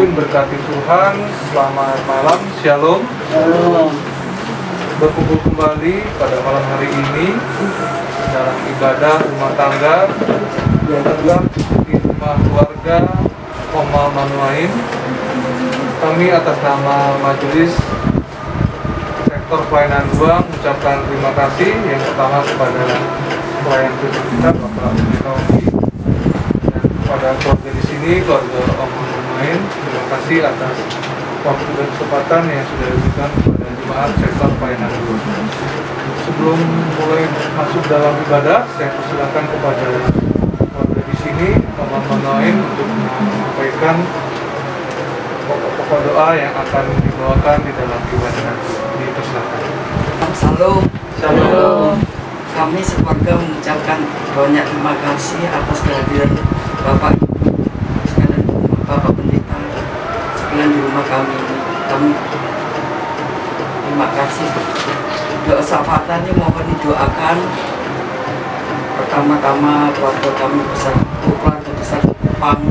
Ibu berkati Tuhan, selamat malam, Shalom. Berkumpul kembali pada malam hari ini dalam ibadah rumah tangga yang tergelar di rumah keluarga Oma Manuain. Kami atas nama Majelis Sektor Pelayanan 2 mengucapkan terima kasih yang pertama kepada pelayan kita Bapak Udi dan kepada keluarga di sini, keluarga Oma Manuain. Terima kasih atas waktu dan kesempatan yang sudah diberikan kepada jemaat Sektor Pelayanan 2. Sebelum mulai masuk dalam ibadah, saya persilakan kepada keluarga di sini, Oma Manuain, untuk menyampaikan pokok-pokok doa yang akan dibawakan di dalam ibadah nanti. Dipersilakan. Salam. Shalom. Kami sekeluarga mengucapkan banyak terima kasih atas kehadiran Bapak Ibu sekalian, Bapak Pendeta sekalian di rumah kami ini. Kami terima kasih. Doa syafatan ini mohon didoakan pertama-tama keluarga kami besar, keluarga besar Kupang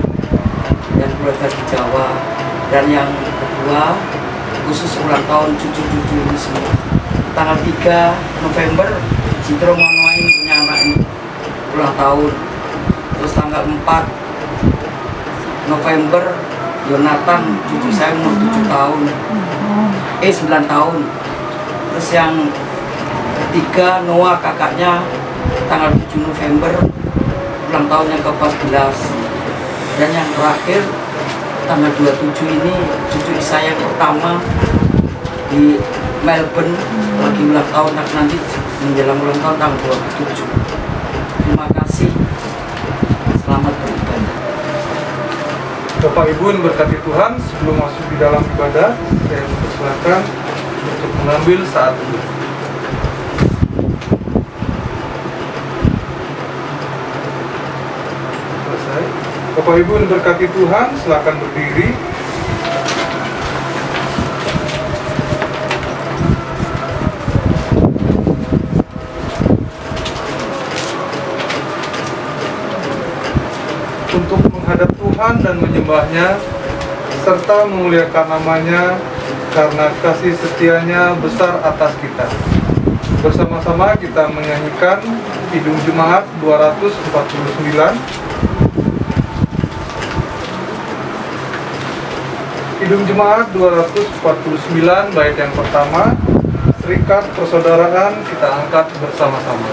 dan keluarga di Jawa, dan yang kedua khusus ulang tahun cucu-cucu ini semua. Tanggal 3 November Citro Manuain punya anak ini ulang tahun. Terus tanggal 4 November Yonatan cucu saya umur 7 tahun 9 tahun. Terus yang ketiga Noah kakaknya tanggal 7 November ulang tahun yang ke-14. Dan yang terakhir tanggal 27 ini cucu saya yang pertama di Melbourne lagi ulang tahun, nanti menjelang ulang tahun tanggal 27. Terima kasih, selamat beribadah. Bapak Ibu yang berkati Tuhan, sebelum masuk di dalam ibadah, saya mempersilakan untuk mengambil saat dulu. Selesai. Bapak Ibu yang berkati Tuhan, silakan berdiri. Untuk menghadap Tuhan dan menyembahnya serta memuliakan namanya karena kasih setianya besar atas kita. Bersama-sama kita menyanyikan Kidung Jemaat 249. Kidung Jemaat 249 bait yang pertama, Serikat Persaudaraan, kita angkat bersama-sama.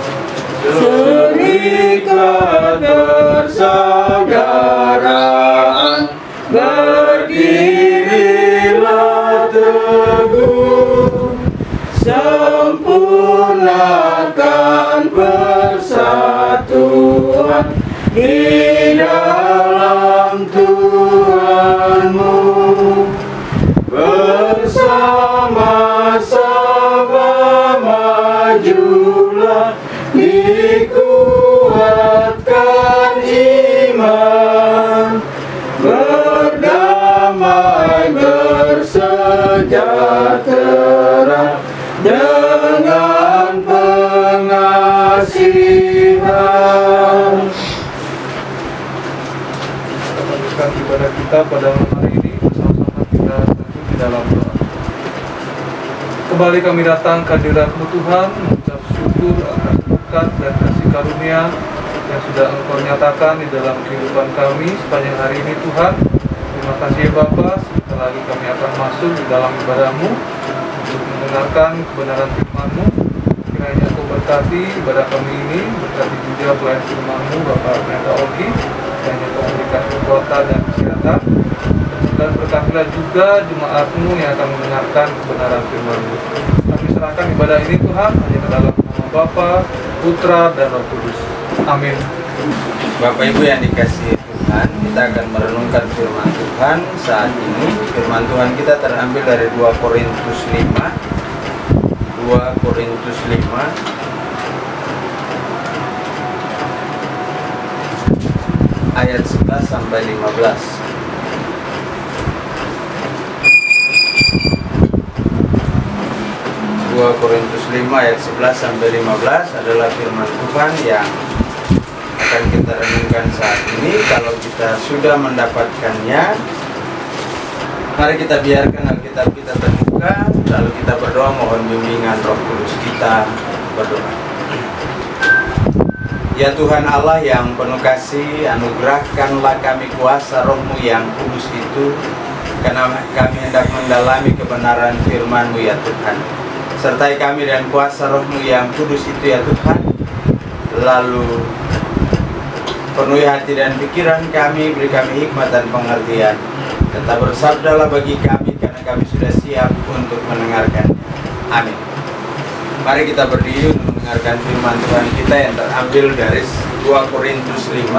Serikat persaudaraan, berdirilah teguh, sempurnakan persatuan di dalam Tuhanmu. Bersama-sama majulah, dikuatkan iman, berdamai bersejahtera dengan pengasihan. Kita lanjutkan ibadah kita pada malam hari ini, bersama-sama kita satu di dalam doa. Kembali kami datang ke hadirat-Mu Tuhan, mengucap syukur atas berkat dan kasih karunia yang sudah Engkau nyatakan di dalam kehidupan kami sepanjang hari ini Tuhan. Terima kasih ya Bapa, sebentar lagi kami akan masuk di dalam ibadah-Mu untuk mendengarkan kebenaran firman-Mu. Kiranya Engkau berkati ibadah kami ini, berkati juga pelayan firman-Mu Bapak Pendeta Ogi, kiranya Engkau memberikan kekuatan dan kesehatan, dan berkatilah juga jemaat-Mu yang akan mendengarkan kebenaran firman-Mu. Kami serahkan ibadah ini Tuhan hanya ke dalam nama Bapa, Putra, dan Roh Kudus. Amin. Bapak Ibu yang dikasihi Tuhan, kita akan merenungkan firman Tuhan saat ini. Firman Tuhan kita terambil dari 2 Korintus 5. 2 Korintus 5 ayat 11 sampai 15. 2 Korintus 5 ayat 11 sampai 15 adalah firman Tuhan yang akan kita renungkan saat ini. Kalau kita sudah mendapatkannya, Mari kita biarkan Alkitab kita terbuka, lalu kita berdoa mohon bimbingan Roh Kudus. Kita berdoa. Ya Tuhan Allah yang penuh kasih, anugerahkanlah kami kuasa Roh-Mu yang kudus itu, karena kami hendak mendalami kebenaran firman-Mu ya Tuhan. Sertai kami dengan kuasa Roh-Mu yang kudus itu ya Tuhan. Lalu penuhi hati dan pikiran kami, beri kami hikmat dan pengertian. Tetap bersabdalah bagi kami, karena kami sudah siap untuk mendengarkan. Amin. Mari kita berdiri untuk mendengarkan firman Tuhan kita yang terambil dari 2 Korintus 5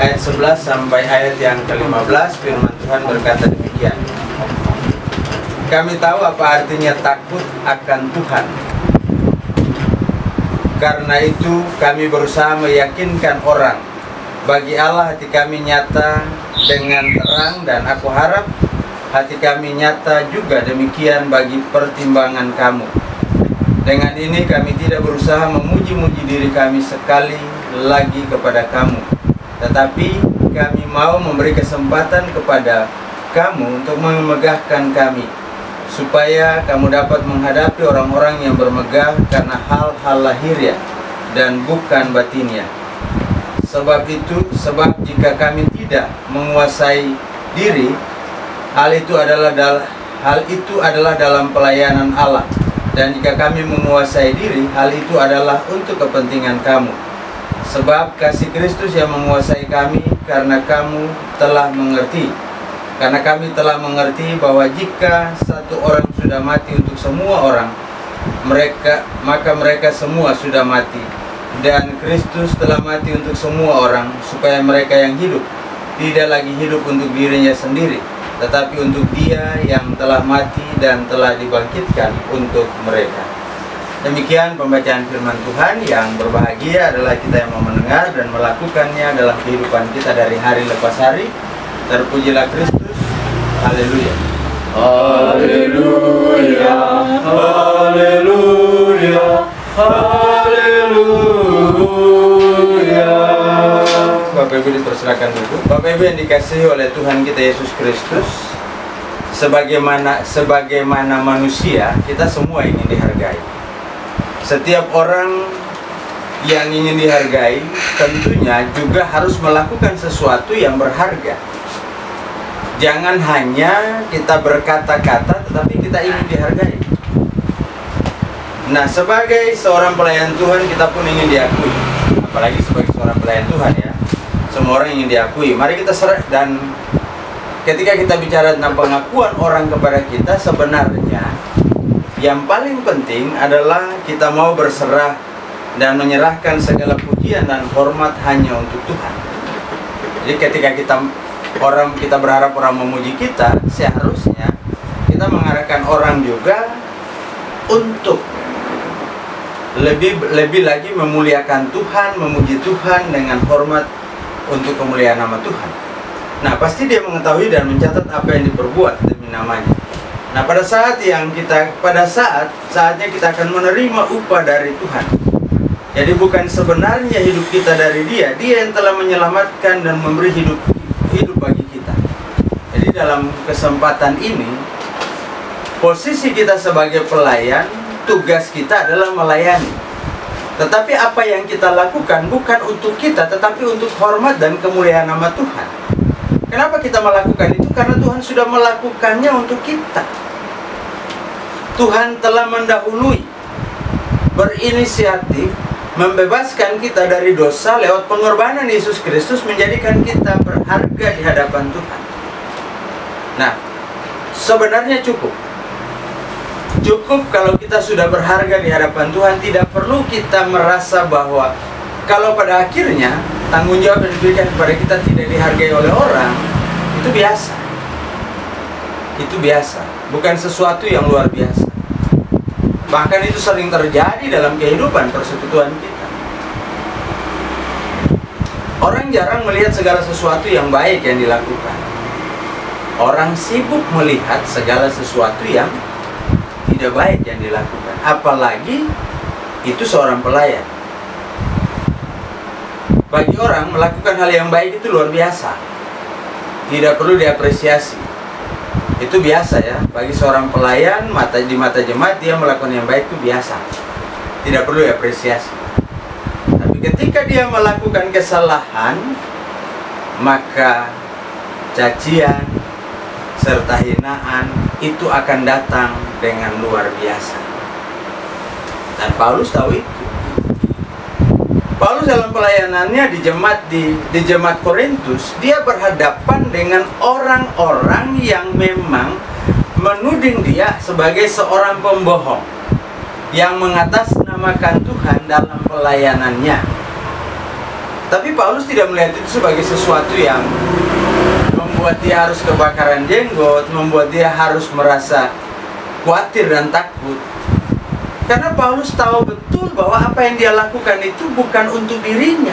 ayat 11 sampai ayat yang ke-15. Firman Tuhan berkata demikian. Kami tahu apa artinya takut akan Tuhan. Karena itu kami berusaha meyakinkan orang. Bagi Allah hati kami nyata dengan terang, dan aku harap hati kami nyata juga demikian bagi pertimbangan kamu. Dengan ini kami tidak berusaha memuji-muji diri kami sekali lagi kepada kamu, tetapi kami mau memberi kesempatan kepada kamu untuk memegahkan kami, supaya kamu dapat menghadapi orang-orang yang bermegah karena hal-hal lahiriah dan bukan batinnya. Sebab jika kami tidak menguasai diri, hal itu adalah dalam pelayanan Allah. Dan jika kami menguasai diri, hal itu adalah untuk kepentingan kamu. Sebab kasih Kristus yang menguasai kami, karena kami telah mengerti bahwa jika satu orang sudah mati untuk semua orang, maka mereka semua sudah mati. Dan Kristus telah mati untuk semua orang, supaya mereka yang hidup tidak lagi hidup untuk dirinya sendiri, tetapi untuk Dia yang telah mati dan telah dibangkitkan untuk mereka. Demikian pembacaan firman Tuhan. Yang berbahagia adalah kita yang mau mendengar dan melakukannya dalam kehidupan kita dari hari lepas hari. Terpujilah Kristus. Haleluya. Haleluya, haleluya, haleluya. Bapak Ibu dipersilakan duduk. Bapak Ibu yang dikasihi oleh Tuhan kita Yesus Kristus, sebagaimana manusia, kita semua ingin dihargai. Setiap orang yang ingin dihargai tentunya juga harus melakukan sesuatu yang berharga. Jangan hanya kita berkata-kata, tetapi kita ingin dihargai. Nah, sebagai seorang pelayan Tuhan, kita pun ingin diakui. Apalagi sebagai seorang pelayan Tuhan ya, semua orang ingin diakui. Mari kita dan ketika kita bicara tentang pengakuan orang kepada kita, sebenarnya yang paling penting adalah kita mau berserah dan menyerahkan segala pujian dan hormat hanya untuk Tuhan. Jadi ketika kita berharap orang memuji kita, seharusnya kita mengarahkan orang juga untuk lebih lagi memuliakan Tuhan, memuji Tuhan dengan hormat untuk kemuliaan nama Tuhan. Nah, pasti dia mengetahui dan mencatat apa yang diperbuat demi namanya. Nah, saatnya kita akan menerima upah dari Tuhan. Jadi bukan sebenarnya hidup kita dari Dia yang telah menyelamatkan dan memberi hidup bagi kita. Jadi dalam kesempatan ini, posisi kita sebagai pelayan, tugas kita adalah melayani. Tetapi apa yang kita lakukan bukan untuk kita, tetapi untuk hormat dan kemuliaan nama Tuhan. Kenapa kita melakukan itu? Karena Tuhan sudah melakukannya untuk kita. Tuhan telah mendahului, berinisiatif, membebaskan kita dari dosa lewat pengorbanan Yesus Kristus, menjadikan kita berharga di hadapan Tuhan. Nah, sebenarnya cukup kalau kita sudah berharga di hadapan Tuhan. Tidak perlu kita merasa bahwa kalau pada akhirnya tanggung jawab yang diberikan kepada kita tidak dihargai oleh orang, itu biasa. Itu biasa, bukan sesuatu yang luar biasa. Bahkan itu sering terjadi dalam kehidupan persekutuan kita. Orang jarang melihat segala sesuatu yang baik yang dilakukan. Orang sibuk melihat segala sesuatu yang tidak baik yang dilakukan. Apalagi itu seorang pelayan. Bagi orang, melakukan hal yang baik itu luar biasa, tidak perlu diapresiasi. Itu biasa ya, bagi seorang pelayan di mata jemaat dia melakukan yang baik itu biasa, tidak perlu apresiasi. Tapi ketika dia melakukan kesalahan, maka cacian serta hinaan itu akan datang dengan luar biasa. Dan Paulus tahu itu. Paulus dalam pelayanannya di jemaat Korintus, dia berhadapan dengan orang-orang yang memang menuding dia sebagai seorang pembohong yang mengatasnamakan Tuhan dalam pelayanannya. Tapi Paulus tidak melihat itu sebagai sesuatu yang membuat dia harus kebakaran jenggot, membuat dia harus merasa khawatir dan takut. Karena Paulus tahu betul bahwa apa yang dia lakukan itu bukan untuk dirinya,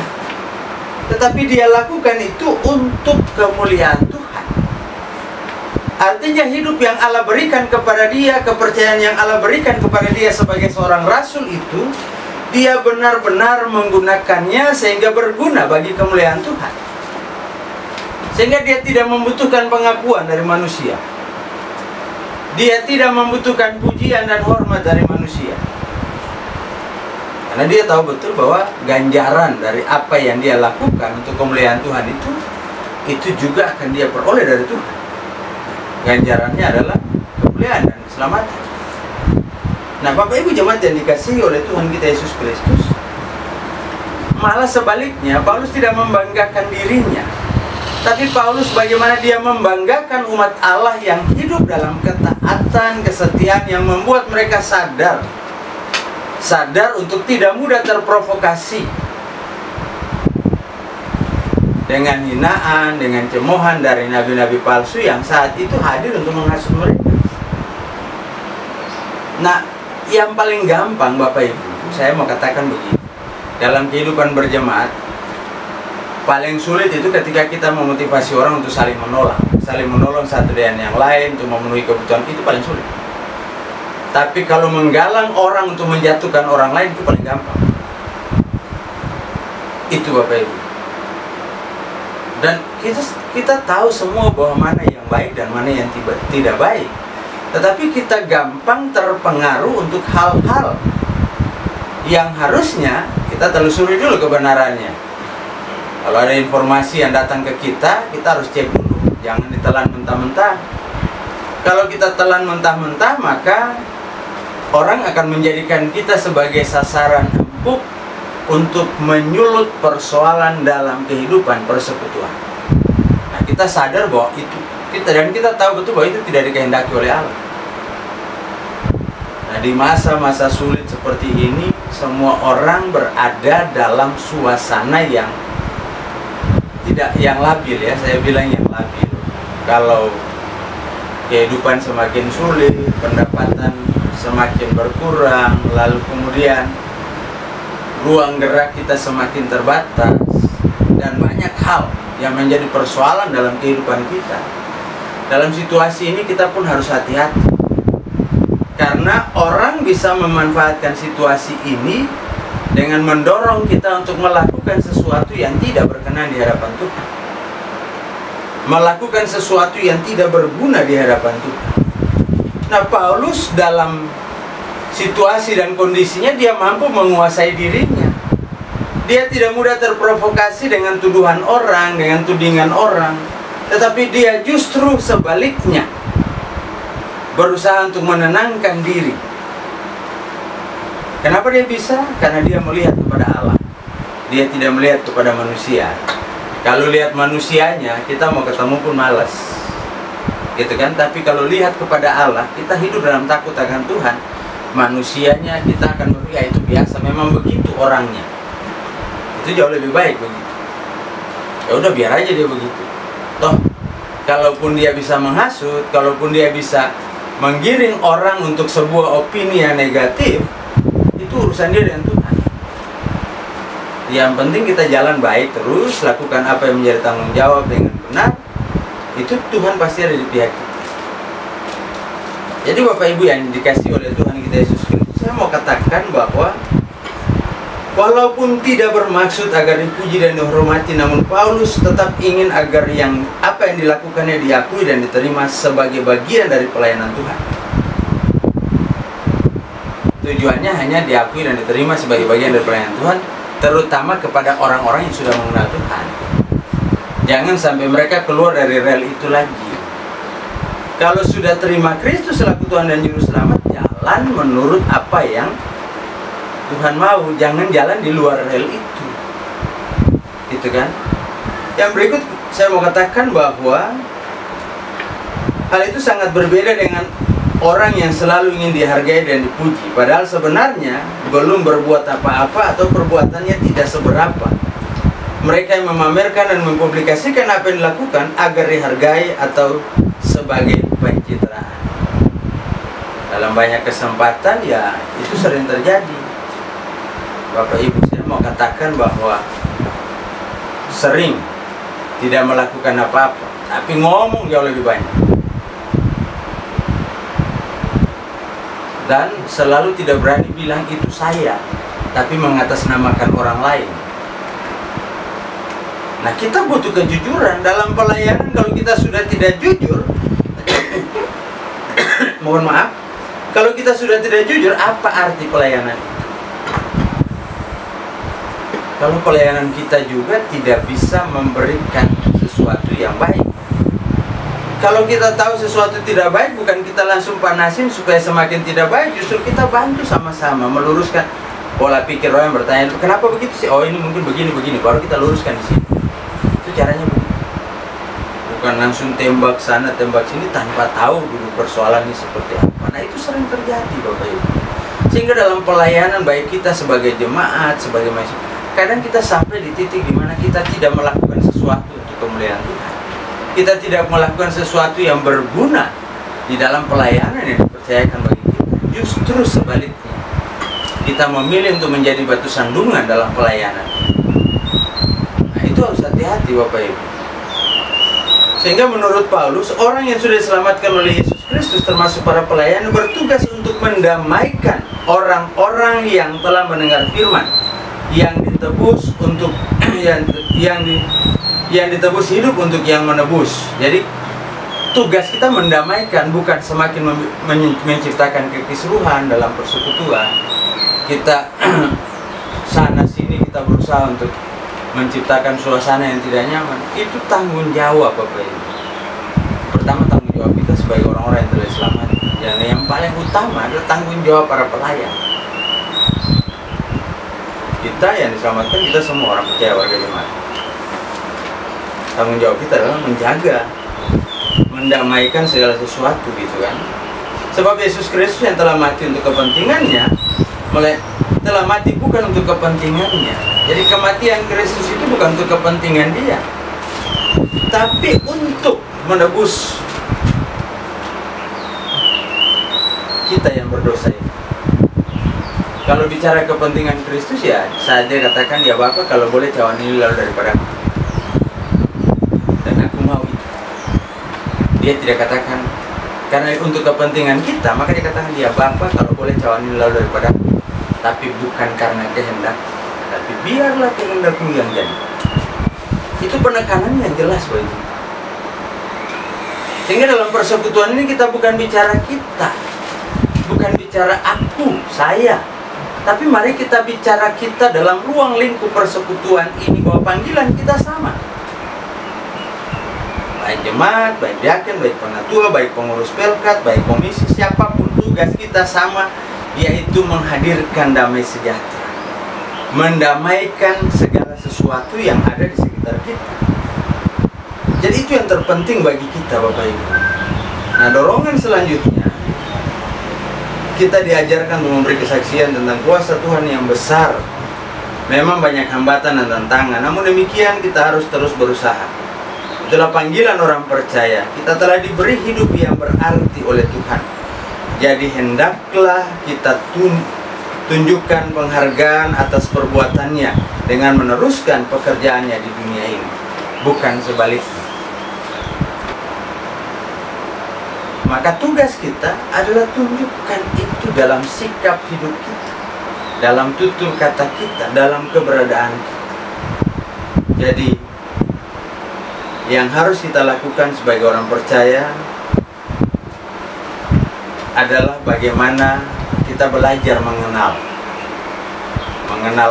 tetapi dia lakukan itu untuk kemuliaan Tuhan. Artinya hidup yang Allah berikan kepada dia, kepercayaan yang Allah berikan kepada dia sebagai seorang rasul itu, dia benar-benar menggunakannya sehingga berguna bagi kemuliaan Tuhan. Sehingga dia tidak membutuhkan pengakuan dari manusia. Dia tidak membutuhkan pujian dan hormat dari manusia. Karena dia tahu betul bahwa ganjaran dari apa yang dia lakukan untuk kemuliaan Tuhan itu juga akan dia peroleh dari Tuhan. Ganjarannya adalah kemuliaan dan keselamatan. Nah, Bapak Ibu jemaat yang dikasihi oleh Tuhan kita Yesus Kristus, malah sebaliknya, Paulus tidak membanggakan dirinya. Tapi Paulus bagaimana dia membanggakan umat Allah yang hidup dalam ketaatan, kesetiaan yang membuat mereka sadar untuk tidak mudah terprovokasi dengan hinaan, dengan cemoohan dari nabi-nabi palsu yang saat itu hadir untuk menghasut mereka. Nah, yang paling gampang Bapak Ibu, saya mau katakan begini, dalam kehidupan berjemaat, paling sulit itu ketika kita memotivasi orang untuk saling menolong satu dengan yang lain untuk memenuhi kebutuhan, itu paling sulit. Tapi kalau menggalang orang untuk menjatuhkan orang lain itu paling gampang. Itu Bapak Ibu. Dan kita tahu semua bahwa mana yang baik dan mana yang tidak baik. Tetapi kita gampang terpengaruh untuk hal-hal yang harusnya kita telusuri dulu kebenarannya. Kalau ada informasi yang datang ke kita harus cek dulu. Jangan ditelan mentah-mentah. Kalau kita telan mentah-mentah, maka orang akan menjadikan kita sebagai sasaran empuk untuk menyulut persoalan dalam kehidupan persekutuan. Nah, kita sadar bahwa itu kita tahu betul bahwa itu tidak dikehendaki oleh Allah. Nah, di masa-masa sulit seperti ini, semua orang berada dalam suasana yang labil ya, saya bilang yang labil. Kalau kehidupan semakin sulit, pendapatan semakin berkurang, lalu kemudian ruang gerak kita semakin terbatas, dan banyak hal yang menjadi persoalan dalam kehidupan kita. Dalam situasi ini kita pun harus hati-hati, karena orang bisa memanfaatkan situasi ini dengan mendorong kita untuk melakukan sesuatu yang tidak berkenan di hadapan Tuhan, melakukan sesuatu yang tidak berguna di hadapan Tuhan. Nah, Paulus dalam situasi dan kondisinya dia mampu menguasai dirinya. Dia tidak mudah terprovokasi dengan tuduhan orang, dengan tudingan orang. Tetapi dia justru sebaliknya berusaha untuk menenangkan diri. Kenapa dia bisa? Karena dia melihat kepada Allah. Dia tidak melihat kepada manusia. Kalau lihat manusianya, kita mau ketemu pun malas, gitu kan? Tapi kalau lihat kepada Allah, kita hidup dalam takut akan Tuhan. Manusianya kita akan berpikir, ya itu biasa, memang begitu orangnya. Itu jauh lebih baik begitu. Ya udah, biar aja dia begitu. Toh, kalaupun dia bisa menghasut, kalaupun dia bisa menggiring orang untuk sebuah opini yang negatif, itu urusan dia dengan Tuhan. Yang penting kita jalan baik terus, lakukan apa yang menjadi tanggung jawab dengan benar. Itu Tuhan pasti ada di pihak kita. Jadi Bapak Ibu yang dikasihi oleh Tuhan kita Yesus Kristus, saya mau katakan bahwa Walaupun tidak bermaksud agar dipuji dan dihormati, namun Paulus tetap ingin agar apa yang dilakukannya diakui dan diterima sebagai bagian dari pelayanan Tuhan. Tujuannya hanya diakui dan diterima sebagai bagian dari pelayanan Tuhan, terutama kepada orang-orang yang sudah mengenal Tuhan. Jangan sampai mereka keluar dari rel itu lagi. Kalau sudah terima Kristus selaku Tuhan dan Juru Selamat, jalan menurut apa yang Tuhan mau, jangan jalan di luar rel itu. Gitu kan? Yang berikut saya mau katakan bahwa hal itu sangat berbeda dengan orang yang selalu ingin dihargai dan dipuji, padahal sebenarnya belum berbuat apa-apa atau perbuatannya tidak seberapa. Mereka yang memamerkan dan mempublikasikan apa yang dilakukan agar dihargai atau sebagai pencitraan. Dalam banyak kesempatan ya itu sering terjadi. Bapak Ibu, saya mau katakan bahwa sering tidak melakukan apa-apa, tapi ngomong jauh lebih banyak. Dan selalu tidak berani bilang itu saya, tapi mengatasnamakan orang lain. Nah, kita butuh kejujuran dalam pelayanan. Kalau kita sudah tidak jujur, mohon maaf, kalau kita sudah tidak jujur, apa arti pelayanan? Kalau pelayanan kita juga tidak bisa memberikan sesuatu yang baik. Kalau kita tahu sesuatu tidak baik, bukan kita langsung panasin supaya semakin tidak baik, justru kita bantu sama-sama meluruskan pola pikir orang yang bertanya, kenapa begitu sih? Oh, ini mungkin begini, baru kita luruskan di sini. Itu caranya bukan langsung tembak sana, tembak sini tanpa tahu dulu persoalannya seperti apa. Nah, itu sering terjadi, Bapak Ibu. Sehingga dalam pelayanan baik kita sebagai jemaat, sebagai mahasiswa, kadang kita sampai di titik di mana kita tidak melakukan sesuatu untuk kemuliaan Tuhan. Kita tidak melakukan sesuatu yang berguna di dalam pelayanan yang dipercayakan bagi kita. Justru sebaliknya, kita memilih untuk menjadi batu sandungan dalam pelayanan. Nah, itu harus hati-hati, Bapak Ibu. Sehingga menurut Paulus, orang yang sudah diselamatkan oleh Yesus Kristus termasuk para pelayan bertugas untuk mendamaikan orang-orang yang telah mendengar firman, yang ditebus untuk yang ditebus hidup untuk yang menebus. Jadi tugas kita mendamaikan, bukan semakin menciptakan kekisruhan dalam persekutuan. Kita sana sini kita berusaha untuk menciptakan suasana yang tidak nyaman. Itu tanggung jawab, Bapak Ibu. Pertama, tanggung jawab kita sebagai orang-orang yang telah selamat. Dan yang paling utama adalah tanggung jawab para pelayan. Kita yang diselamatkan, kita semua orang percaya, warga jemaat. Tanggung jawab kita adalah menjaga, mendamaikan segala sesuatu, gitu kan. Sebab Yesus Kristus yang telah mati untuk kepentingannya, telah mati bukan untuk kepentingannya. Jadi kematian Kristus itu bukan untuk kepentingan dia, tapi untuk menebus kita yang berdosa ini. Kalau bicara kepentingan Kristus, ya saat dia katakan, ya Bapa, kalau boleh cawan ini lalu daripada aku, dan aku mau itu. Dia tidak katakan karena untuk kepentingan kita, maka dia katakan, ya Bapa, kalau boleh cawan ini lalu daripada aku, tapi bukan karena kehendak, tapi biarlah kehendakmu yang jadi. Itu penekanan yang jelas bagi. Sehingga dalam persekutuan ini kita bukan bicara kita, bukan bicara aku, saya, tapi mari kita bicara kita dalam ruang lingkup persekutuan ini, bahwa panggilan kita sama. Baik jemaat, baik diaken, baik penatua, baik pengurus pelkat, baik komisi, siapapun, tugas kita sama, yaitu menghadirkan damai sejahtera, mendamaikan segala sesuatu yang ada di sekitar kita. Jadi itu yang terpenting bagi kita, Bapak Ibu. Nah, dorongan selanjutnya, kita diajarkan untuk memberi kesaksian tentang kuasa Tuhan yang besar. Memang banyak hambatan dan tantangan, namun demikian kita harus terus berusaha. Itulah panggilan orang percaya. Kita telah diberi hidup yang berarti oleh Tuhan. Jadi hendaklah kita tunjukkan penghargaan atas perbuatannya dengan meneruskan pekerjaannya di dunia ini, bukan sebaliknya. Maka tugas kita adalah tunjukkan itu dalam sikap hidup kita. dalam tutur kata kita, dalam keberadaan kita. Jadi yang harus kita lakukan sebagai orang percaya adalah bagaimana kita belajar mengenal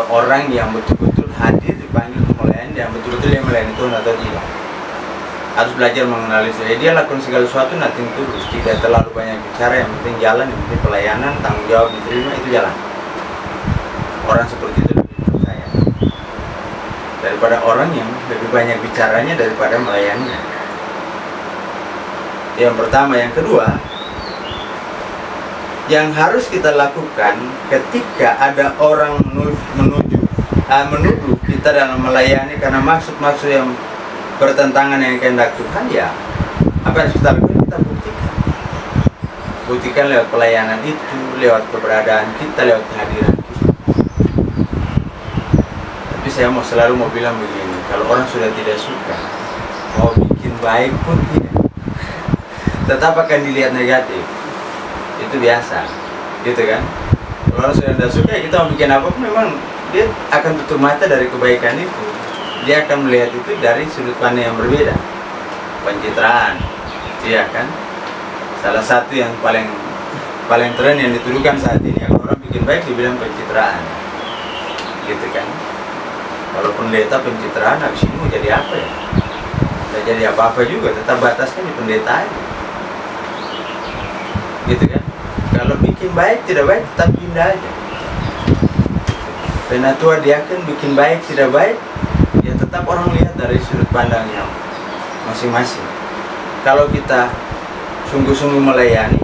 orang yang betul-betul hadir dipanggil melayani, yang betul-betul yang melayani Tuhan atau tidak. Harus belajar mengenali saya. Dia lakukan segala sesuatu nothing tulus, tidak terlalu banyak bicara, yang penting jalan, yang penting pelayanan, tanggung jawab diterima, itu jalan. Orang seperti itu lebih percaya daripada orang yang lebih banyak bicaranya daripada melayaninya. Yang pertama. Yang kedua, yang harus kita lakukan ketika ada orang menuduh kita dalam melayani karena maksud-maksud yang bertentangan dengan kehendak Tuhan, ya apa yang harus kita lakukan? Kita buktikan lewat pelayanan itu, lewat keberadaan kita, lewat kehadiran kita. Tapi saya selalu mau bilang begini, kalau orang sudah tidak suka, mau bikin baik pun tidak, tetap akan dilihat negatif. Itu biasa, gitu kan? Kalau orang sudah tidak suka, kita mau bikin apa pun, memang dia akan tutup mata dari kebaikan itu. Dia akan melihat itu dari sudut pandang yang berbeda. Pencitraan, iya kan? Salah satu yang paling tren yang dituduhkan saat ini, kalau orang bikin baik dibilang pencitraan, gitu kan? Kalau pendeta pencitraan, habis ini mau jadi apa ya? Tidak jadi apa-apa juga, tetap batasnya di pendeta aja, gitu kan? Kalau bikin baik tidak baik, tetap pindah aja. Penatua diaken bikin baik tidak baik, ya tetap orang lihat dari sudut pandangnya masing-masing. Kalau kita sungguh-sungguh melayani,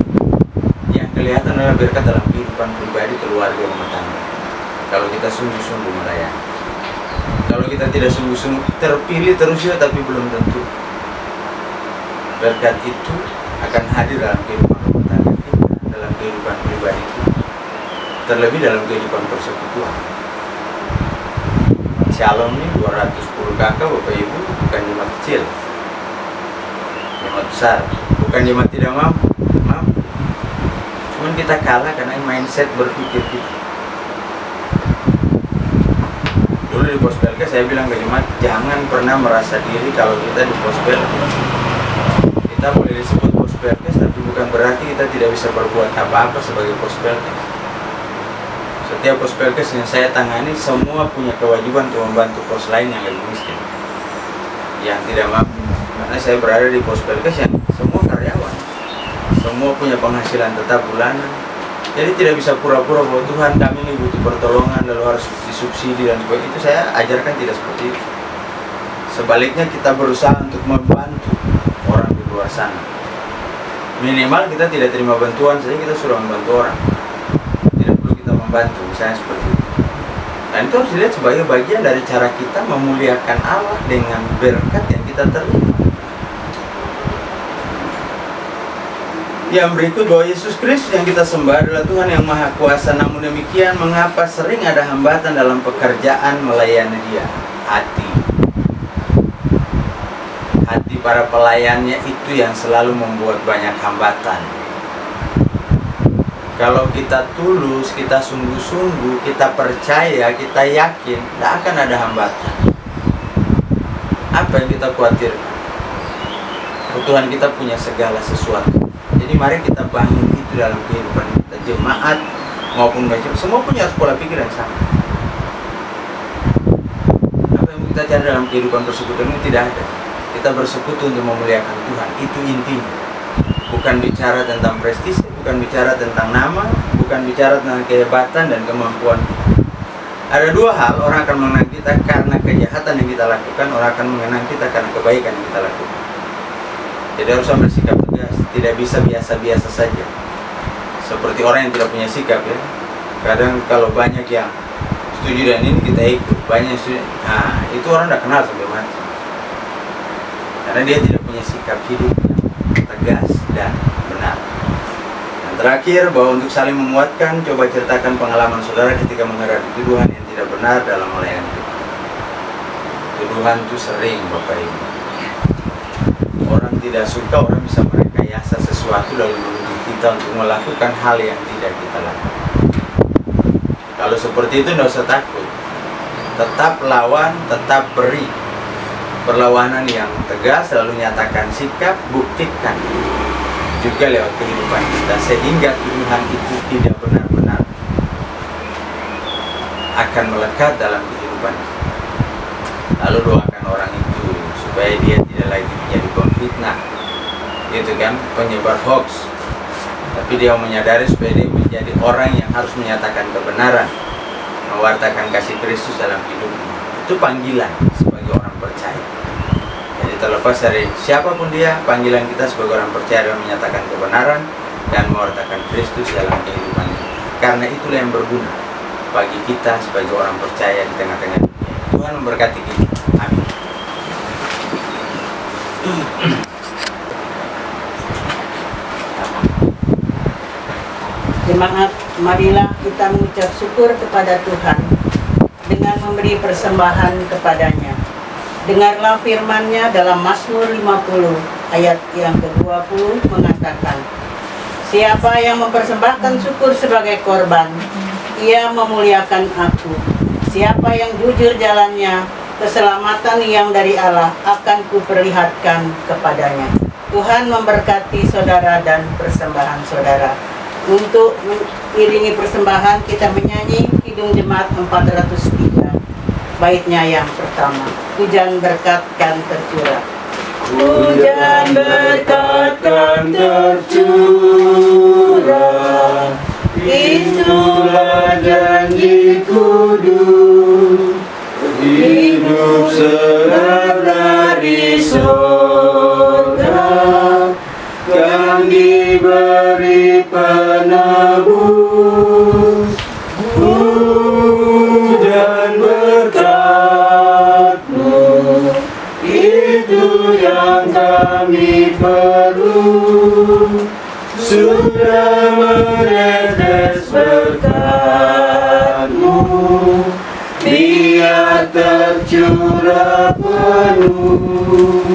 yang kelihatan adalah berkat dalam kehidupan pribadi, keluarga, rumah tangga. Kalau kita sungguh-sungguh melayani. Kalau kita tidak sungguh-sungguh, terpilih terus ya, tapi belum tentu berkat itu akan hadir dalam kehidupan rumah tangga kita, dalam kehidupan pribadi kita, terlebih dalam kehidupan persekutuan. Shalom ini 210 kakak Bapak Ibu, bukan jemaat kecil, jemaat besar, bukan jemaat tidak mampu. Cuman kita kalah karena mindset berpikir kita. Dulu di Pospelke saya bilang ke jemaat, jangan pernah merasa diri kalau kita di Pospelke. Kita boleh disebut Pospelke, tapi bukan berarti kita tidak bisa berbuat apa-apa sebagai Pospelke. Setiap Pospelkes yang saya tangani semua punya kewajiban untuk membantu pos lain yang lebih miskin, yang tidak mampu. Karena saya berada di Pospelkes yang semua karyawan, semua punya penghasilan tetap bulanan. Jadi tidak bisa pura-pura bahwa Tuhan kami ini butuh pertolongan lalu harus disubsidi dan sebagainya. Itu saya ajarkan tidak seperti itu. Sebaliknya kita berusaha untuk membantu orang di luar sana. Minimal kita tidak terima bantuan saja, kita sudah membantu orang. Bantu, misalnya seperti itu. Dan itu harus dilihat sebagai bagian dari cara kita memuliakan Allah dengan berkat yang kita terima. Yang berikut, bahwa Yesus Kristus yang kita sembah adalah Tuhan yang Maha Kuasa. Namun demikian, mengapa sering ada hambatan dalam pekerjaan melayani Dia? Hati para pelayannya itu yang selalu membuat banyak hambatan. Kalau kita tulus, kita sungguh-sungguh, kita percaya, kita yakin, tidak akan ada hambatan. Apa yang kita khawatirkan? Tuhan kita punya segala sesuatu. Jadi mari kita bangun itu dalam kehidupan kita, jemaat maupun gereja, semua punya pola pikir yang sama. Apa yang kita cari dalam kehidupan persekutuan ini tidak ada. Kita bersekutu untuk memuliakan Tuhan, itu intinya. Bukan bicara tentang prestise, bukan bicara tentang nama, bukan bicara tentang kehebatan dan kemampuan. Ada dua hal, orang akan mengenang kita karena kejahatan yang kita lakukan, orang akan mengenang kita karena kebaikan yang kita lakukan. Jadi harus bersikap tegas, tidak bisa biasa-biasa saja. Seperti orang yang tidak punya sikap ya. Kadang kalau banyak yang setuju dan ini kita ikut, banyak yang setuju, nah itu orang udah kenal sampai mati. Karena dia tidak punya sikap hidup tegas dan benar. Dan terakhir, bahwa untuk saling menguatkan, coba ceritakan pengalaman saudara ketika menghadapi tuduhan yang tidak benar dalam melayani kita. Tuduhan itu sering, Bapak Ibu. Orang tidak suka, orang bisa merekayasa sesuatu lalu menuduh kita untuk melakukan hal yang tidak kita lakukan. Kalau seperti itu tidak usah takut. Tetap lawan, tetap beri. Perlawanan yang tegas, selalu nyatakan sikap, buktikan juga lewat kehidupan kita, sehingga tuduhan itu tidak benar-benar akan melekat dalam kehidupan kita. Lalu doakan orang itu supaya dia tidak lagi menjadi pemfitnah, gitu kan, penyebar hoax. Tapi dia menyadari supaya dia menjadi orang yang harus menyatakan kebenaran, mewartakan kasih Kristus dalam hidupnya. Itu panggilan sebagai orang percaya. Jadi terlepas dari siapapun dia, panggilan kita sebagai orang percaya adalah menyatakan kebenaran dan mewartakan Kristus dalam kehidupan kita. Karena itulah yang berguna bagi kita sebagai orang percaya di tengah-tengah dunia. Tuhan memberkati kita. Amin. Jemaat, marilah kita mengucap syukur kepada Tuhan dengan memberi persembahan kepadanya. Dengarlah firman-Nya dalam Mazmur 50 ayat yang ke-20 mengatakan, siapa yang mempersembahkan syukur sebagai korban, ia memuliakan aku. Siapa yang jujur jalannya, keselamatan yang dari Allah akan kuperlihatkan kepadanya. Tuhan memberkati saudara dan persembahan saudara. Untuk mengiringi persembahan, kita menyanyi Kidung Jemaat 403. Baitnya yang pertama, hujan berkat kan tercurah. Hujan berkat kan tercurah, itulah janji kudus. Hidup segar dari surga, kan diberi penebus. Hujan berkat-Mu, itu yang kami perlu. Sudah menetes berkat-Mu, biar tercurah penuh.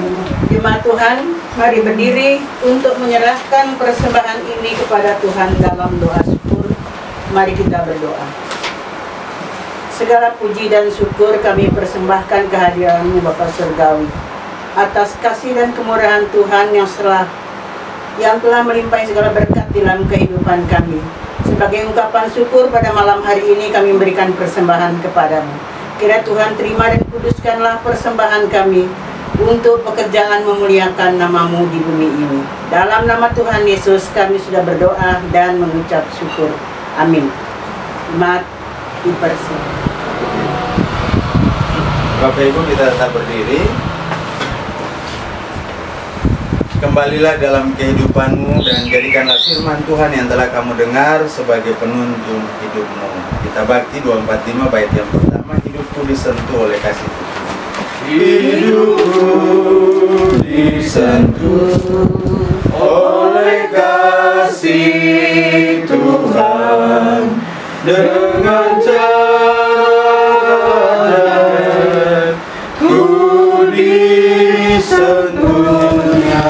Jemaat Tuhan, mari berdiri untuk menyerahkan persembahan ini kepada Tuhan dalam doa syukur. Mari kita berdoa. Segala puji dan syukur kami persembahkan kehadiran-Mu Bapa Surgawi, atas kasih dan kemurahan Tuhan yang telah melimpahi segala berkat dalam kehidupan kami. Sebagai ungkapan syukur pada malam hari ini kami memberikan persembahan kepada-Mu. Kira Tuhan terima dan kuduskanlah persembahan kami untuk pekerjaan memuliakan nama-Mu di bumi ini. Dalam nama Tuhan Yesus kami sudah berdoa dan mengucap syukur. Amin. Jemaat dipersilakan. Bapak Ibu, kita tetap berdiri. Kembalilah dalam kehidupanmu dan jadikanlah firman Tuhan yang telah kamu dengar sebagai penuntun hidupmu. Kita bakti 245 bait yang pertama, hidupku disentuh oleh kasih Tuhan. Hidupku disentuh oleh kasih Tuhan, dengan cara ku disentuhnya.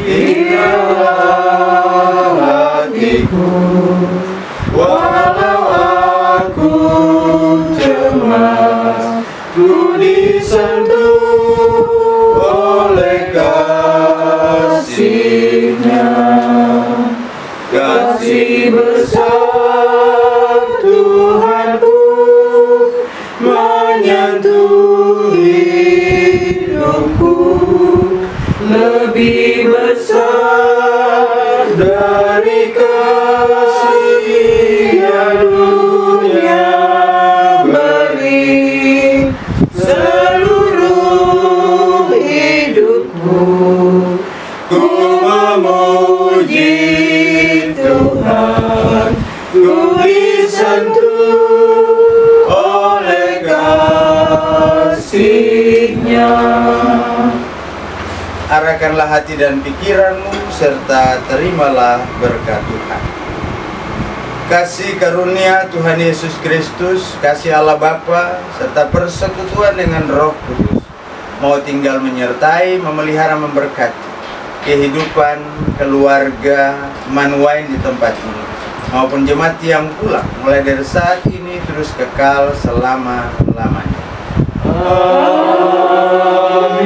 Ingatlah hatiku, walau aku cemas, ku disentuh oleh kasih-Nya. Kasih besar Tuhanku menyentuh hidupku, lebih besar dari kasih yang dunia beri. Seluruh hidupku ku memuji Tuhan, ku disentuh oleh kasih-Nya. Arahkanlah hati dan pikiranmu serta terimalah berkat Tuhan. Kasih karunia Tuhan Yesus Kristus, kasih Allah Bapa, serta persekutuan dengan Roh Kudus mau tinggal menyertai, memelihara, memberkati kehidupan keluarga Manuwain di tempat ini. maupun jemaat yang pulang mulai dari saat ini terus kekal selama-lamanya. Amin.